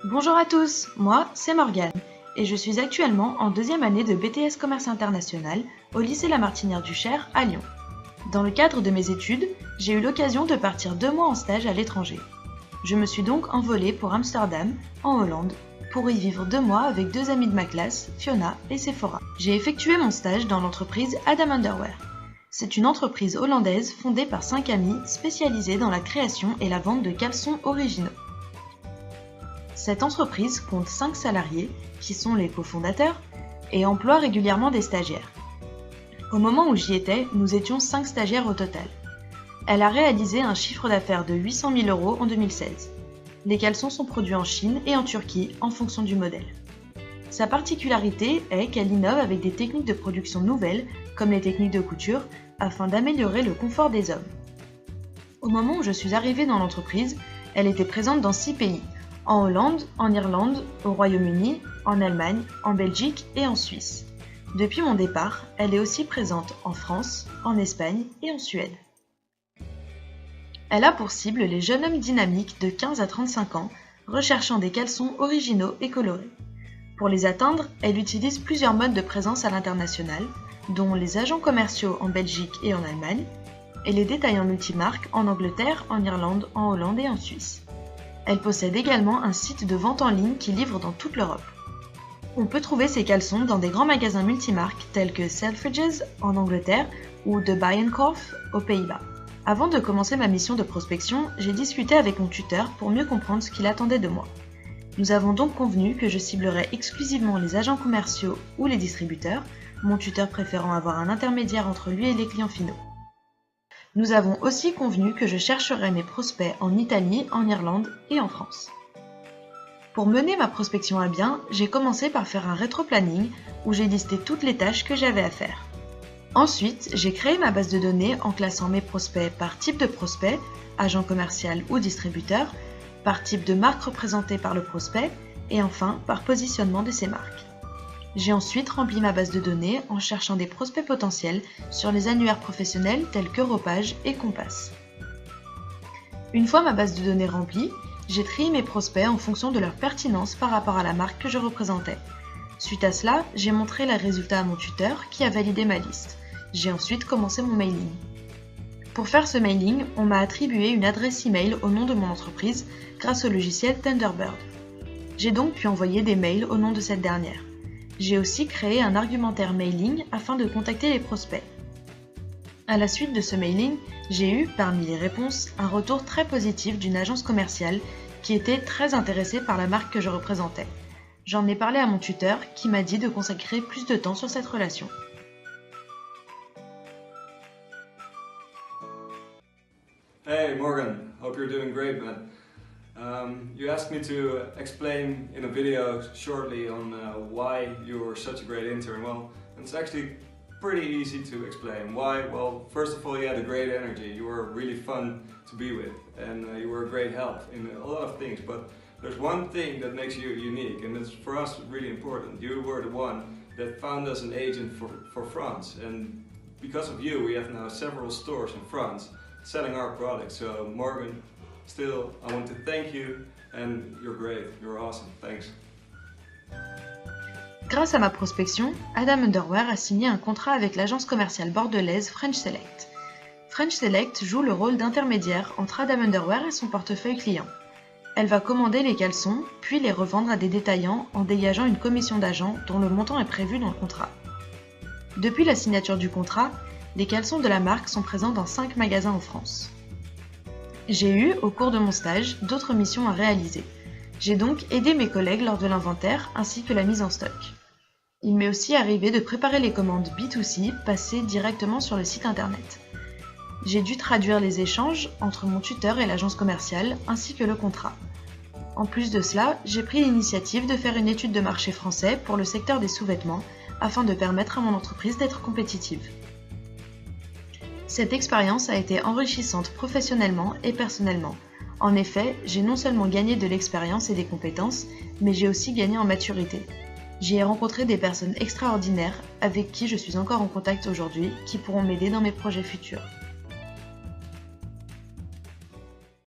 Bonjour à tous, moi c'est Morgane et je suis actuellement en deuxième année de BTS Commerce International au lycée La Martinière du Cher à Lyon. Dans le cadre de mes études, j'ai eu l'occasion de partir 2 mois en stage à l'étranger. Je me suis donc envolée pour Amsterdam, en Hollande, pour y vivre 2 mois avec 2 amies de ma classe, Fiona et Sephora. J'ai effectué mon stage dans l'entreprise Adam Underwear. C'est une entreprise hollandaise fondée par 5 amis spécialisés dans la création et la vente de caleçons originaux. Cette entreprise compte 5 salariés, qui sont les cofondateurs, et emploie régulièrement des stagiaires. Au moment où j'y étais, nous étions 5 stagiaires au total. Elle a réalisé un chiffre d'affaires de 800 000 € en 2016. Les caleçons sont produits en Chine et en Turquie en fonction du modèle. Sa particularité est qu'elle innove avec des techniques de production nouvelles, comme les techniques de couture, afin d'améliorer le confort des hommes. Au moment où je suis arrivée dans l'entreprise, elle était présente dans 6 pays, en Hollande, en Irlande, au Royaume-Uni, en Allemagne, en Belgique et en Suisse. Depuis mon départ, elle est aussi présente en France, en Espagne et en Suède. Elle a pour cible les jeunes hommes dynamiques de 15 à 35 ans, recherchant des caleçons originaux et colorés. Pour les atteindre, elle utilise plusieurs modes de présence à l'international, dont les agents commerciaux en Belgique et en Allemagne, et les détaillants multimarques en Angleterre, en Irlande, en Hollande et en Suisse. Elle possède également un site de vente en ligne qui livre dans toute l'Europe. On peut trouver ces caleçons dans des grands magasins multimarques tels que Selfridges en Angleterre ou de Bijenkorf aux Pays-Bas. Avant de commencer ma mission de prospection, j'ai discuté avec mon tuteur pour mieux comprendre ce qu'il attendait de moi. Nous avons donc convenu que je ciblerais exclusivement les agents commerciaux ou les distributeurs, mon tuteur préférant avoir un intermédiaire entre lui et les clients finaux. Nous avons aussi convenu que je chercherais mes prospects en Italie, en Irlande et en France. Pour mener ma prospection à bien, j'ai commencé par faire un rétro-planning où j'ai listé toutes les tâches que j'avais à faire. Ensuite, j'ai créé ma base de données en classant mes prospects par type de prospect, agent commercial ou distributeur, par type de marque représentée par le prospect et enfin par positionnement de ces marques. J'ai ensuite rempli ma base de données en cherchant des prospects potentiels sur les annuaires professionnels tels qu'Europage et Compass. Une fois ma base de données remplie, j'ai trié mes prospects en fonction de leur pertinence par rapport à la marque que je représentais. Suite à cela, j'ai montré les résultats à mon tuteur qui a validé ma liste. J'ai ensuite commencé mon mailing. Pour faire ce mailing, on m'a attribué une adresse email au nom de mon entreprise grâce au logiciel Thunderbird. J'ai donc pu envoyer des mails au nom de cette dernière. J'ai aussi créé un argumentaire mailing afin de contacter les prospects. À la suite de ce mailing, j'ai eu, parmi les réponses, un retour très positif d'une agence commerciale qui était très intéressée par la marque que je représentais. J'en ai parlé à mon tuteur qui m'a dit de consacrer plus de temps sur cette relation. Hey Morgan, hope you're doing great, man. You asked me to explain in a video shortly on why you're such a great intern. Well, it's actually pretty easy to explain. Why? Well, first of all, you had a great energy. You were really fun to be with, and you were a great help in a lot of things. But there's one thing that makes you unique, and it's for us really important. You were the one that found us an agent for France, and because of you, we have now several stores in France selling our products. So Morgan, still, I want to thank you, and you're great, you're awesome, thanks. Grâce à ma prospection, Adam Underwear a signé un contrat avec l'agence commerciale bordelaise French Select. French Select joue le rôle d'intermédiaire entre Adam Underwear et son portefeuille client. Elle va commander les caleçons, puis les revendre à des détaillants en dégageant une commission d'agent dont le montant est prévu dans le contrat. Depuis la signature du contrat, les caleçons de la marque sont présents dans 5 magasins en France. J'ai eu, au cours de mon stage, d'autres missions à réaliser. J'ai donc aidé mes collègues lors de l'inventaire ainsi que la mise en stock. Il m'est aussi arrivé de préparer les commandes B2C passées directement sur le site internet. J'ai dû traduire les échanges entre mon tuteur et l'agence commerciale ainsi que le contrat. En plus de cela, j'ai pris l'initiative de faire une étude de marché français pour le secteur des sous-vêtements afin de permettre à mon entreprise d'être compétitive. Cette expérience a été enrichissante professionnellement et personnellement. En effet, j'ai non seulement gagné de l'expérience et des compétences, mais j'ai aussi gagné en maturité. J'y ai rencontré des personnes extraordinaires avec qui je suis encore en contact aujourd'hui, qui pourront m'aider dans mes projets futurs.